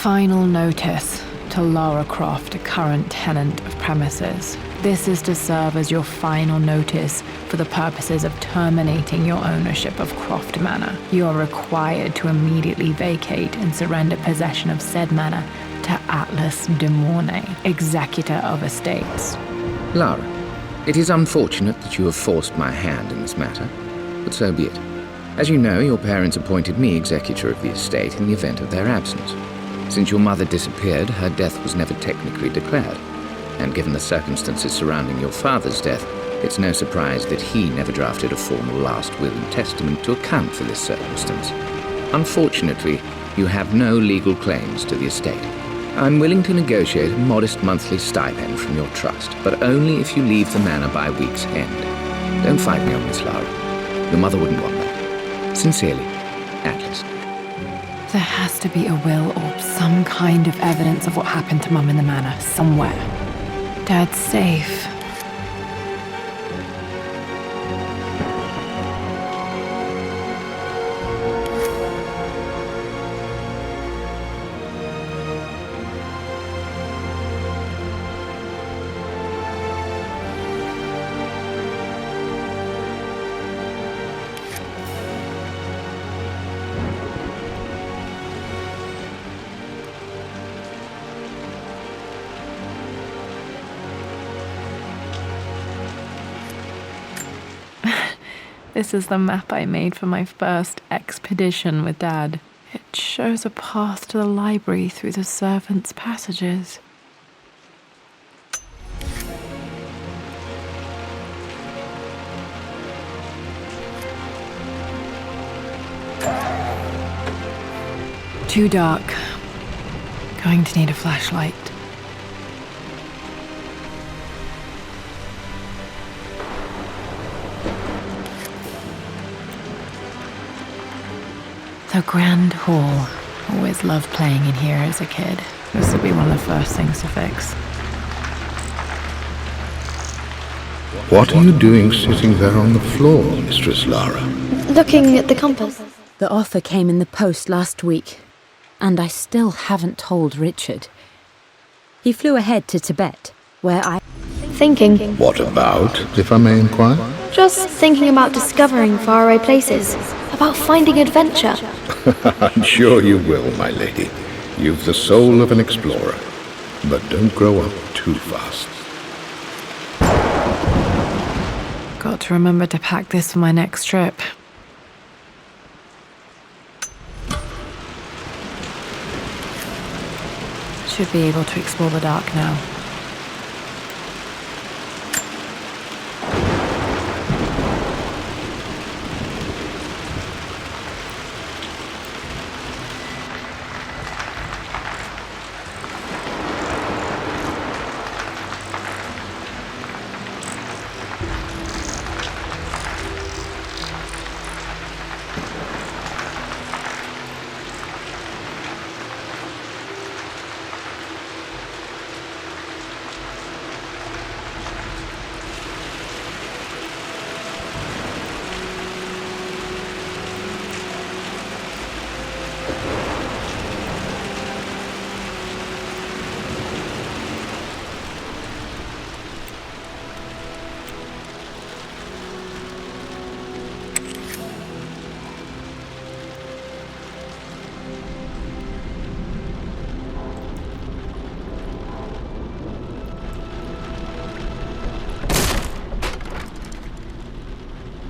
Final notice to LARA CROFT, a current tenant of premises. This is to serve as your final notice for the purposes of terminating your ownership of Croft Manor. You are required to immediately vacate and surrender possession of said manor to Atlas de Mornay, executor of estates. Lara, it is unfortunate that you have forced my hand in this matter, but so be it. As you know, your parents appointed me executor of the estate in the event of their absence. Since your mother disappeared, her death was never technically declared. And given the circumstances surrounding your father's death, it's no surprise that he never drafted a formal last will and testament to account for this circumstance. Unfortunately, you have no legal claims to the estate. I'm willing to negotiate a modest monthly stipend from your trust, but only if you leave the manor by week's end. Don't fight me on this, Lara. Your mother wouldn't want that. Sincerely, Atlas. There has to be a will or some kind of evidence of what happened to Mum in the manor somewhere. Dad's safe. This is the map I made for my first expedition with Dad. It shows a path to the library through the servants' passages. Too dark. Going to need a flashlight. The Grand Hall. Always loved playing in here as a kid. This would be one of the first things to fix. What are you doing sitting there on the floor, Mistress Lara? Looking at the compass. The offer came in the post last week, and I still haven't told Richard. He flew ahead to Tibet, where I... Thinking. What about, if I may inquire? Just thinking about discovering faraway places. About finding adventure. I'm sure you will, my lady. You've the soul of an explorer. But don't grow up too fast. Got to remember to pack this for my next trip. Should be able to explore the dark now.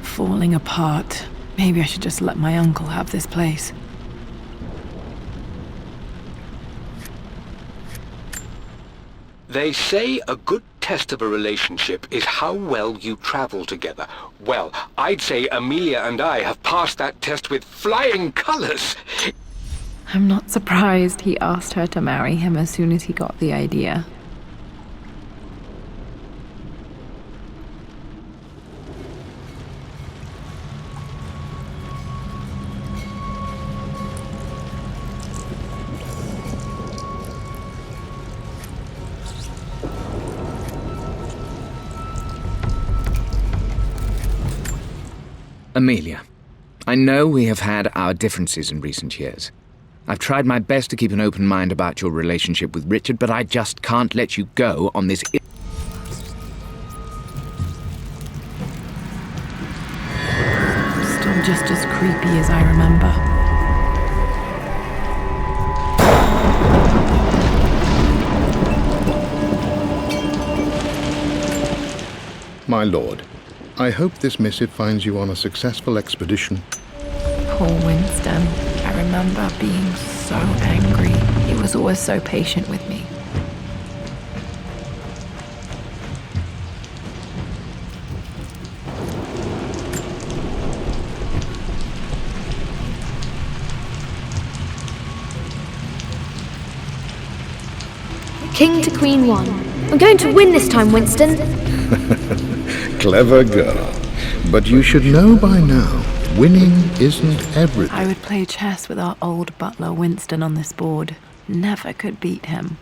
Falling apart. Maybe I should just let my uncle have this place. They say a good test of a relationship is how well you travel together. Well, I'd say Amelia and I have passed that test with flying colors. I'm not surprised he asked her to marry him as soon as he got the idea. Amelia, I know we have had our differences in recent years, I've tried my best to keep an open mind about your relationship with Richard, but I just can't let you go on this... Still just as creepy as I remember. My lord, I hope this missive finds you on a successful expedition. Poor Winston. I remember being so angry. He was always so patient with me. King to Queen 1. I'm going to win this time, Winston. Clever girl. But you should know by now, winning isn't everything. I would play chess with our old butler Winston on this board. Never could beat him.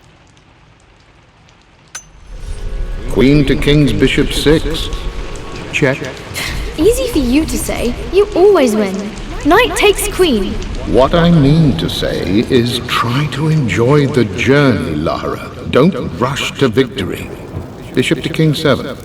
Queen to King's Bishop 6. Check. Easy for you to say. You always win. Knight takes queen. What I mean to say is try to enjoy the journey, Lara. Don't rush to victory. Bishop to King 7.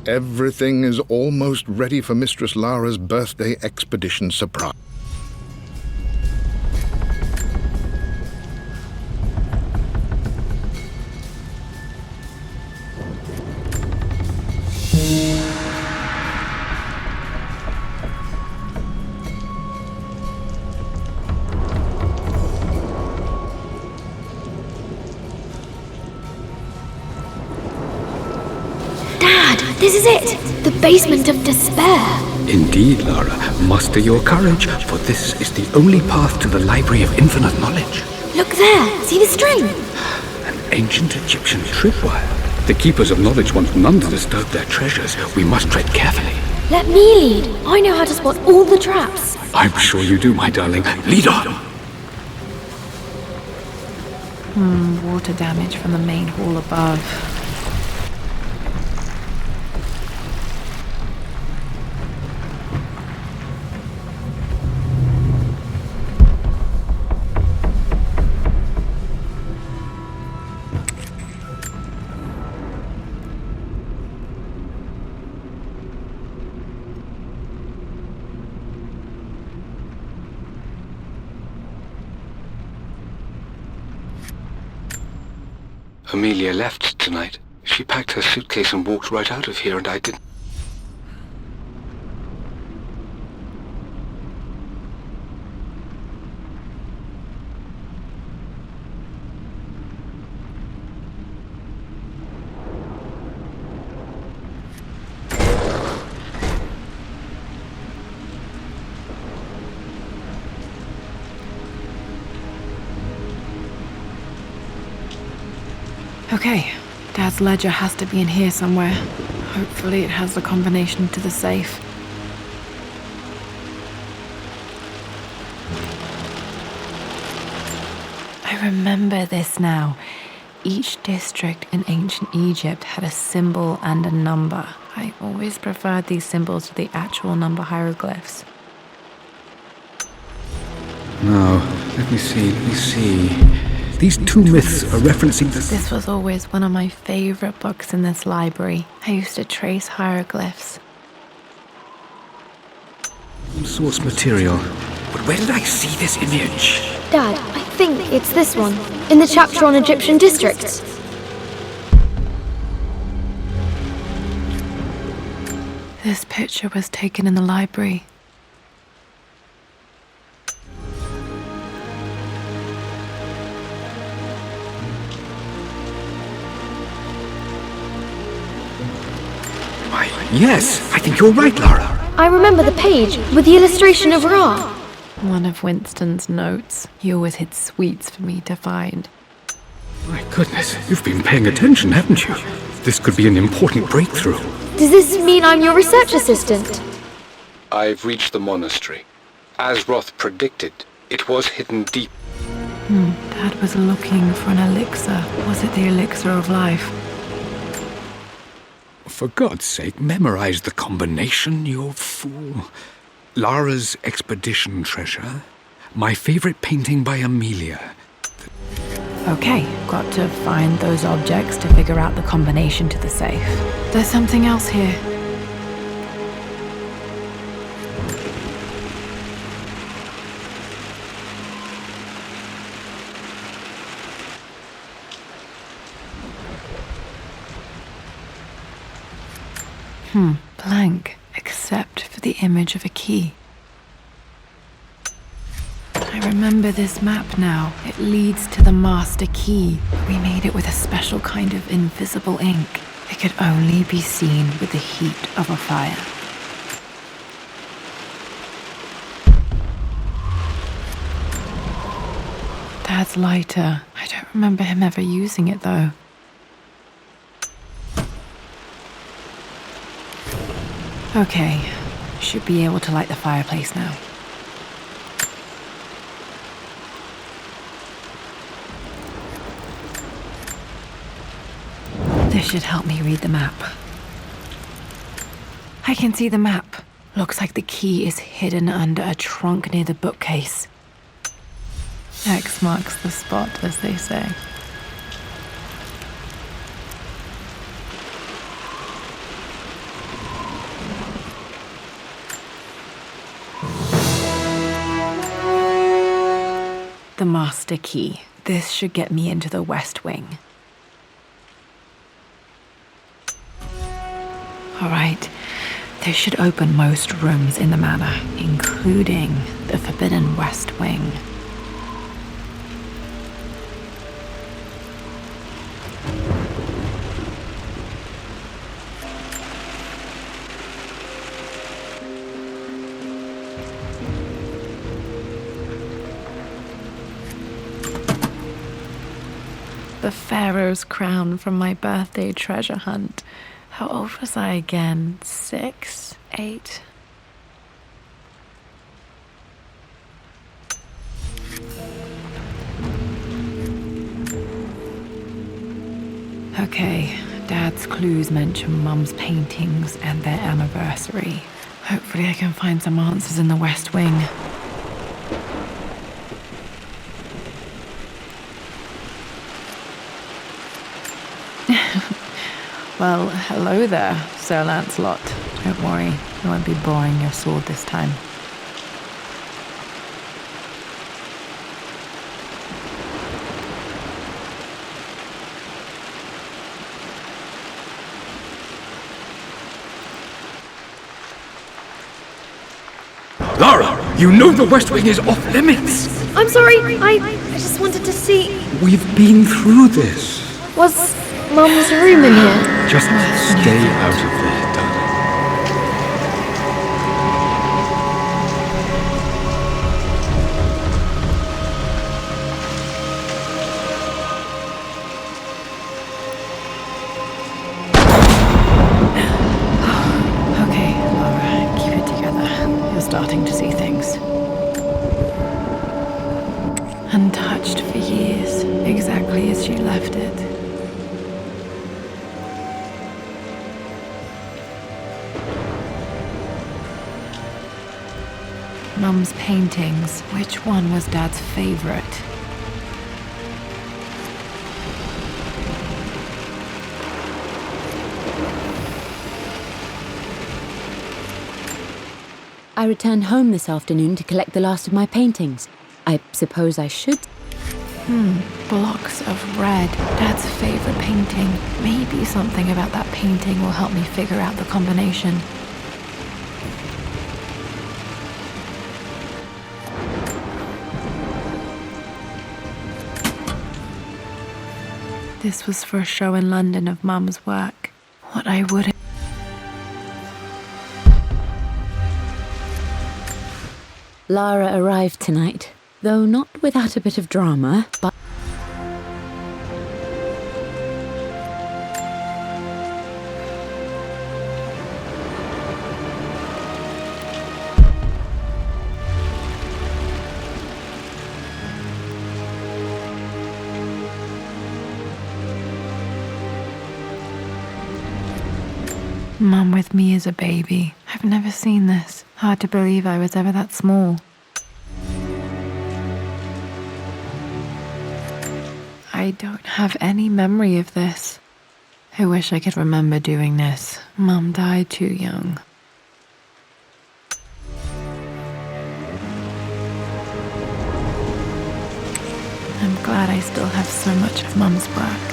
Everything is almost ready for Mistress Lara's birthday expedition surprise. This is it! The basement of despair! Indeed, Lara. Muster your courage, for this is the only path to the Library of Infinite Knowledge. Look there! See the string? An ancient Egyptian tripwire. The Keepers of Knowledge want none to disturb their treasures. We must tread carefully. Let me lead. I know how to spot all the traps. I'm sure you do, my darling. Lead on! Water damage from the main hall above. Amelia left tonight. She packed her suitcase and walked right out of here, and I didn't... Okay, Dad's ledger has to be in here somewhere. Hopefully it has the combination to the safe. I remember this now. Each district in ancient Egypt had a symbol and a number. I always preferred these symbols to the actual number hieroglyphs. Now, let me see. These two myths are referencing this... This was always one of my favorite books in this library. I used to trace hieroglyphs. Source material. But where did I see this image? Dad, I think it's this one. In the chapter on Egyptian districts. This picture was taken in the library. Yes, I think you're right, Lara. I remember the page with the illustration of Ra. One of Winston's notes. He always hid sweets for me to find. My goodness, you've been paying attention, haven't you? This could be an important breakthrough. Does this mean I'm your research assistant? I've reached the monastery. As Roth predicted, it was hidden deep. Dad was looking for an elixir. Was it the elixir of life? For God's sake, memorize the combination, you fool. Lara's expedition treasure. My favorite painting by Amelia. Okay, got to find those objects to figure out the combination to the safe. There's something else here. Blank, except for the image of a key. I remember this map now. It leads to the master key. We made it with a special kind of invisible ink. It could only be seen with the heat of a fire. Dad's lighter. I don't remember him ever using it though. Okay, should be able to light the fireplace now. This should help me read the map. I can see the map. Looks like the key is hidden under a trunk near the bookcase. X marks the spot, as they say. The master key. This should get me into the West Wing. Alright, this should open most rooms in the manor, including the Forbidden West Wing. The Pharaoh's crown from my birthday treasure hunt. How old was I again? 6? 8? Okay, Dad's clues mention Mum's paintings and their anniversary. Hopefully I can find some answers in the West Wing. Well, hello there, Sir Lancelot. Don't worry, I won't be borrowing your sword this time. Lara, you know the West Wing is off limits. I'm sorry, I just wanted to see... We've been through this. Was Mum's room in here? Just stay out of there, darling. Okay, Laura, keep it together. You're starting to see things. Untouched for years, exactly as she left it. Mum's paintings. Which one was Dad's favorite? I returned home this afternoon to collect the last of my paintings. I suppose I should. Blocks of red. Dad's favorite painting. Maybe something about that painting will help me figure out the combination. This was for a show in London of Mum's work. What I would... Lara arrived tonight, though not without a bit of drama, but... Mum with me as a baby. I've never seen this. Hard to believe I was ever that small. I don't have any memory of this. I wish I could remember doing this. Mum died too young. I'm glad I still have so much of Mum's work.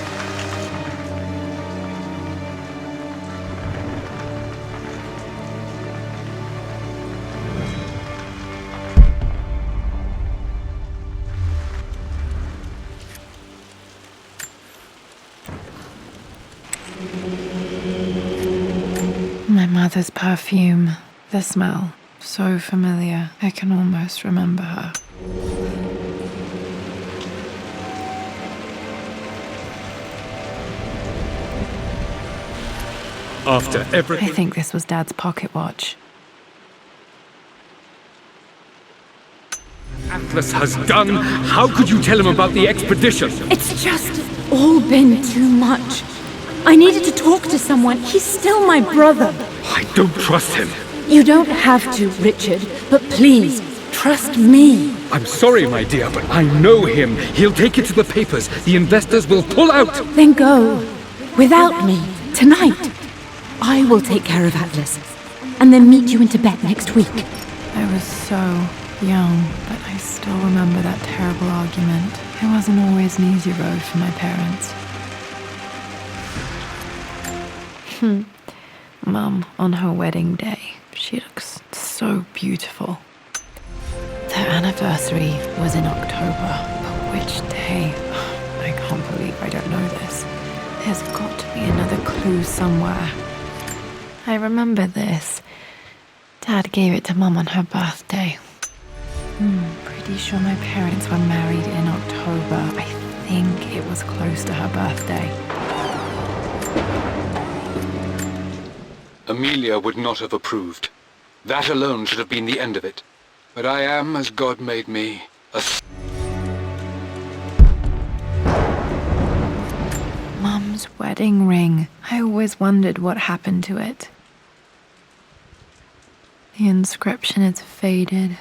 My mother's perfume, the smell, so familiar, I can almost remember her. After everything... I think this was Dad's pocket watch. Atlas has done, how could you tell him about the expedition? It's just all been too much. I needed to talk to someone. He's still my brother. I don't trust him. You don't have to, Richard, but please, trust me. I'm sorry, my dear, but I know him. He'll take it to the papers. The investors will pull out. Then go. Without me. Tonight. I will take care of Atlas. And then meet you in Tibet next week. I was so young, but I still remember that terrible argument. It wasn't always an easy road for my parents. Mum, on her wedding day, she looks so beautiful. Their anniversary was in October, but which day? I can't believe I don't know this. There's got to be another clue somewhere. I remember this. Dad gave it to Mum on her birthday. Pretty sure my parents were married in October. I think it was close to her birthday. Amelia would not have approved. That alone should have been the end of it. But I am, as God made me, a... Mum's wedding ring. I always wondered what happened to it. The inscription is faded.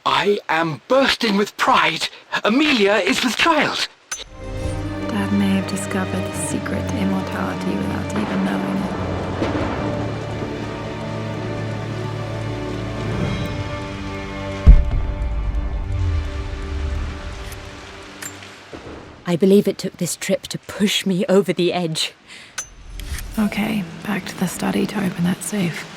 I am bursting with pride. Amelia is with child. Dad may have discovered the secret to immortality without even knowing it. I believe it took this trip to push me over the edge. Okay, back to the study to open that safe.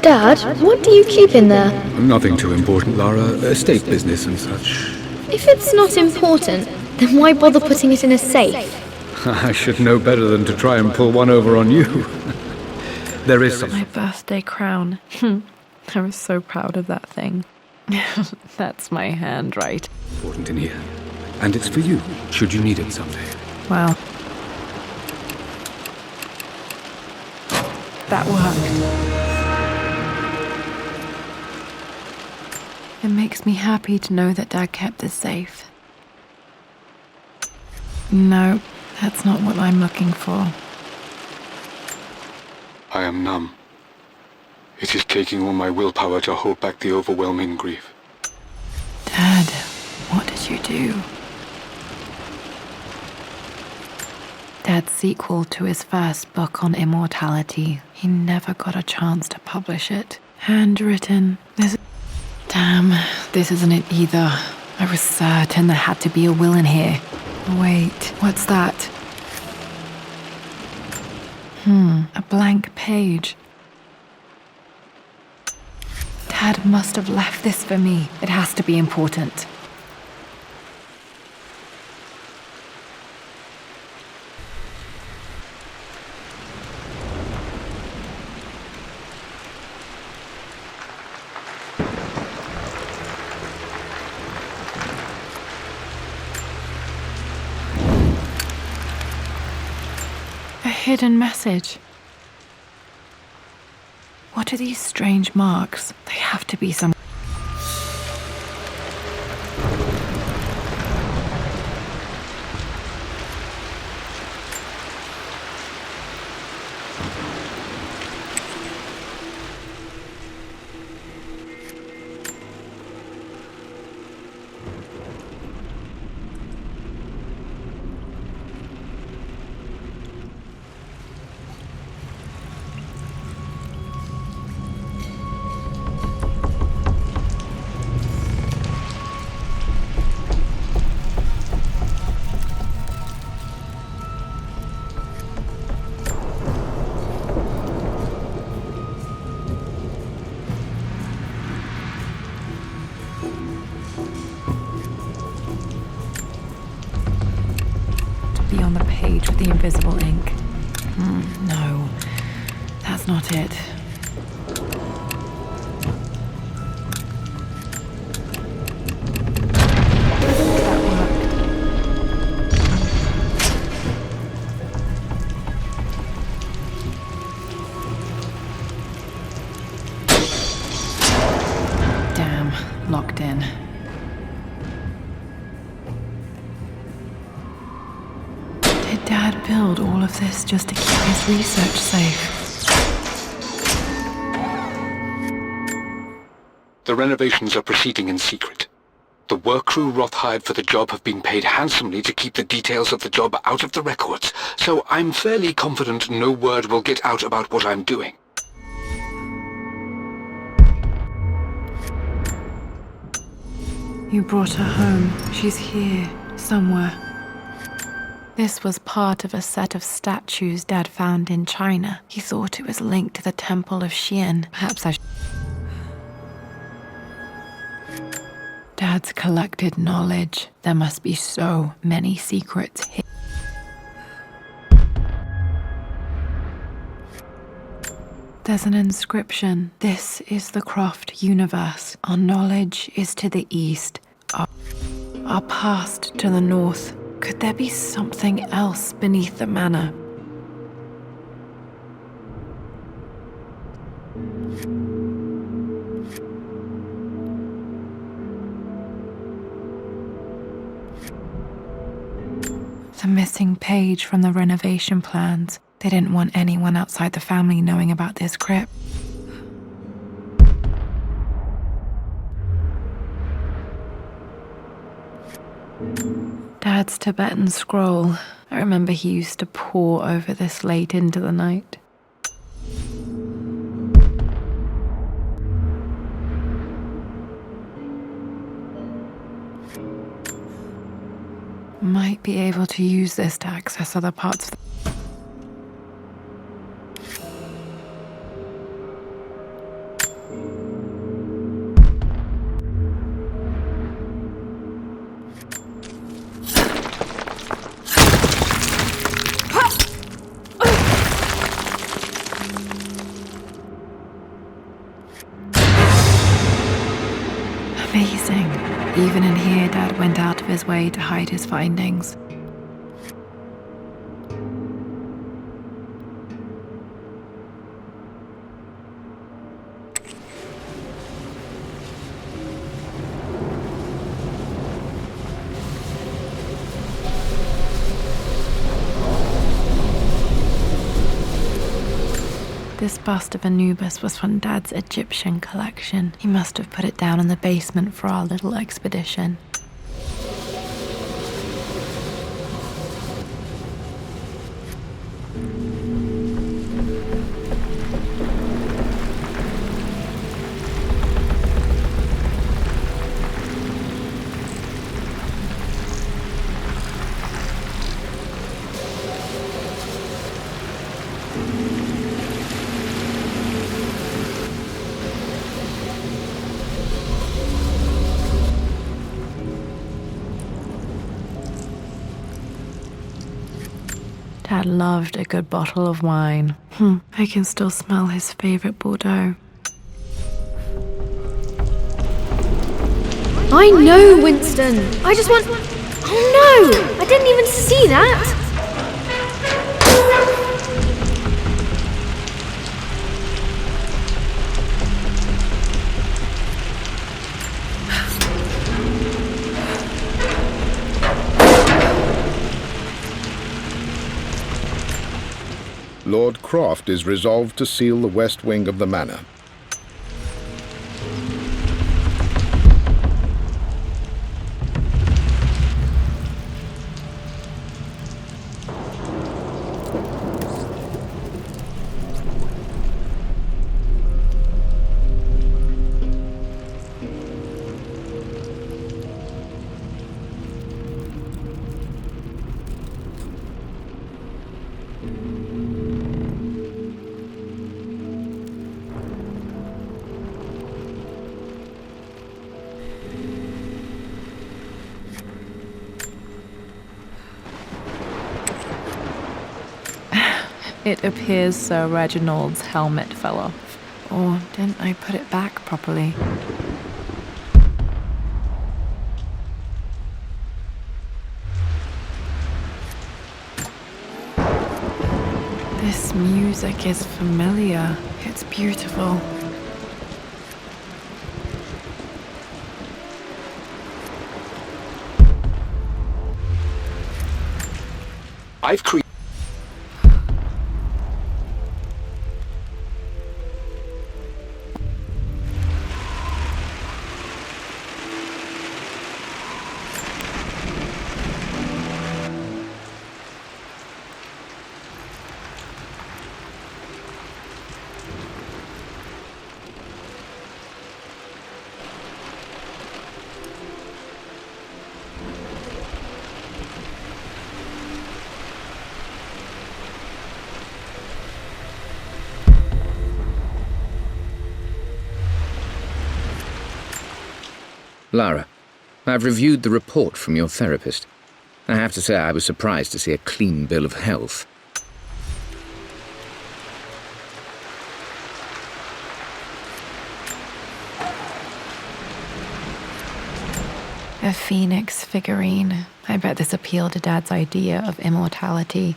Dad, what do you keep in there? Nothing too important, Lara. Estate business and such. If it's not important, then why bother putting it in a safe? I should know better than to try and pull one over on you. There is some... My birthday crown. I was so proud of that thing. That's my hand, right? important in here. And it's for you, should you need it someday. Well, that worked. It makes me happy to know that Dad kept this safe. No, that's not what I'm looking for. I am numb. It is taking all my willpower to hold back the overwhelming grief. Dad, what did you do? Dad's sequel to his first book on immortality. He never got a chance to publish it. Handwritten. Damn, this isn't it either. I was certain there had to be a will in here. Wait, what's that? A blank page. Dad must have left this for me. It has to be important. A hidden message. What are these strange marks? They have to be some... on the page with the invisible ink. No, that's not it. That worked. Damn, locked in. Dad build all of this just to keep his research safe. The renovations are proceeding in secret. The work crew Roth hired for the job have been paid handsomely to keep the details of the job out of the records, so I'm fairly confident no word will get out about what I'm doing. You brought her home. She's here, somewhere. This was part of a set of statues Dad found in China. He thought it was linked to the Temple of Xian. Perhaps I Dad's collected knowledge. There must be so many secrets here. There's an inscription. This is the CROFT universe. Our knowledge is to the east, our past to the north. Could there be something else beneath the manor? The missing page from the renovation plans. They didn't want anyone outside the family knowing about this crypt. Dad's Tibetan scroll. I remember he used to pore over this late into the night. Might be able to use this to access other parts of the... Amazing. Even in here, Dad went out of his way to hide his findings. This bust of Anubis was from Dad's Egyptian collection. He must have put it down in the basement for our little expedition. Dad loved a good bottle of wine. I can still smell his favorite Bordeaux. I know, Winston. I just want... Oh no! I didn't even see that! Lord Croft is resolved to seal the west wing of the manor. It appears Sir Reginald's helmet fell off. Or didn't I put it back properly? This music is familiar. It's beautiful. I've created... Lara, I've reviewed the report from your therapist. I have to say I was surprised to see a clean bill of health. A phoenix figurine. I bet this appealed to Dad's idea of immortality.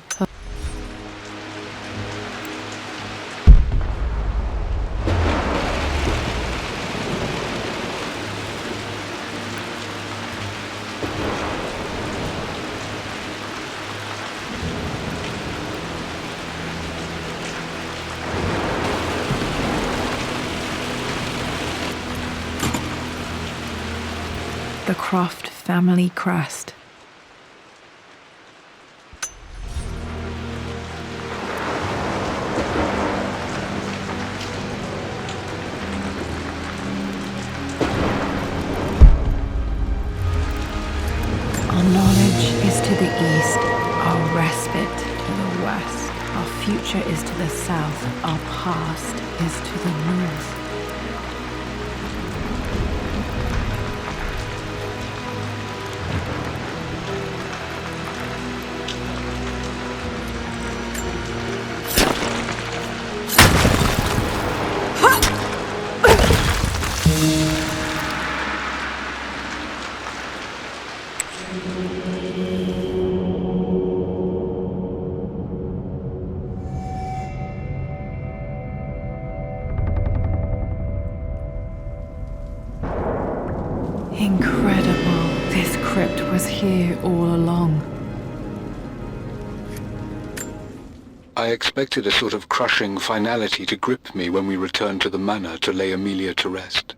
The Croft family crest. Our knowledge is to the east, our respite to the west, our future is to the south, our past is to the north. Incredible. This crypt was here all along. I expected a sort of crushing finality to grip me when we returned to the manor to lay Amelia to rest.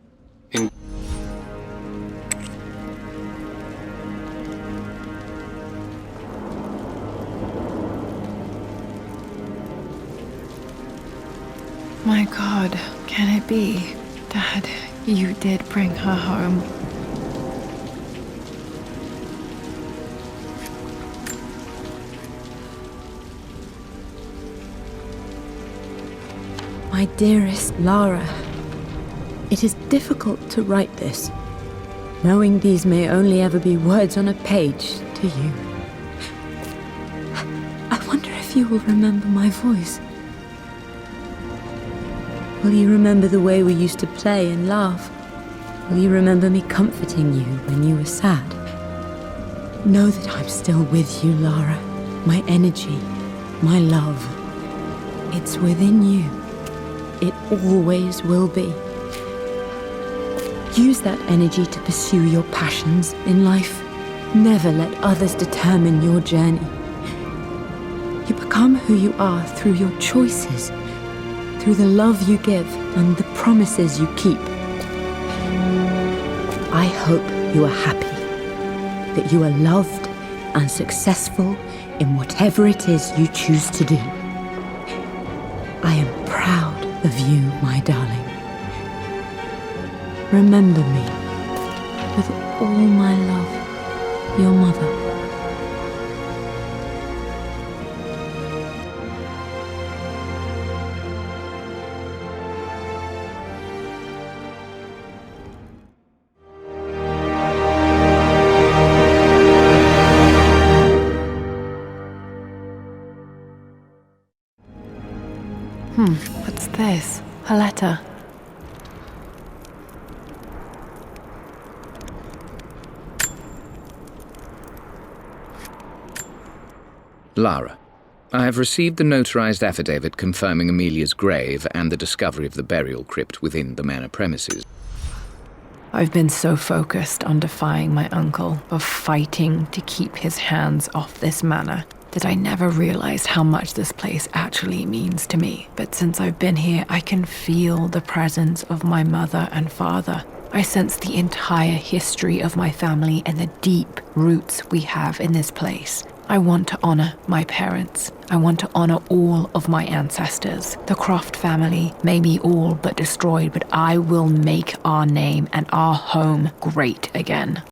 My God, can it be? Dad, you did bring her home. My dearest Lara, it is difficult to write this, knowing these may only ever be words on a page to you. I wonder if you will remember my voice. Will you remember the way we used to play and laugh? Will you remember me comforting you when you were sad? Know that I'm still with you, Lara. My energy, my love. It's within you. It always will be. Use that energy to pursue your passions in life. Never let others determine your journey. You become who you are through your choices, through the love you give and the promises you keep. I hope you are happy, that you are loved and successful in whatever it is you choose to do. I am proud of you, my darling. Remember me with all my love, your mother. What's this? A letter. Lara, I have received the notarized affidavit confirming Amelia's grave and the discovery of the burial crypt within the manor premises. I've been so focused on defying my uncle, of fighting to keep his hands off this manor, that I never realized how much this place actually means to me. But since I've been here, I can feel the presence of my mother and father. I sense the entire history of my family and the deep roots we have in this place. I want to honor my parents. I want to honor all of my ancestors. The CROFT family may be all but destroyed, but I will make our name and our home great again.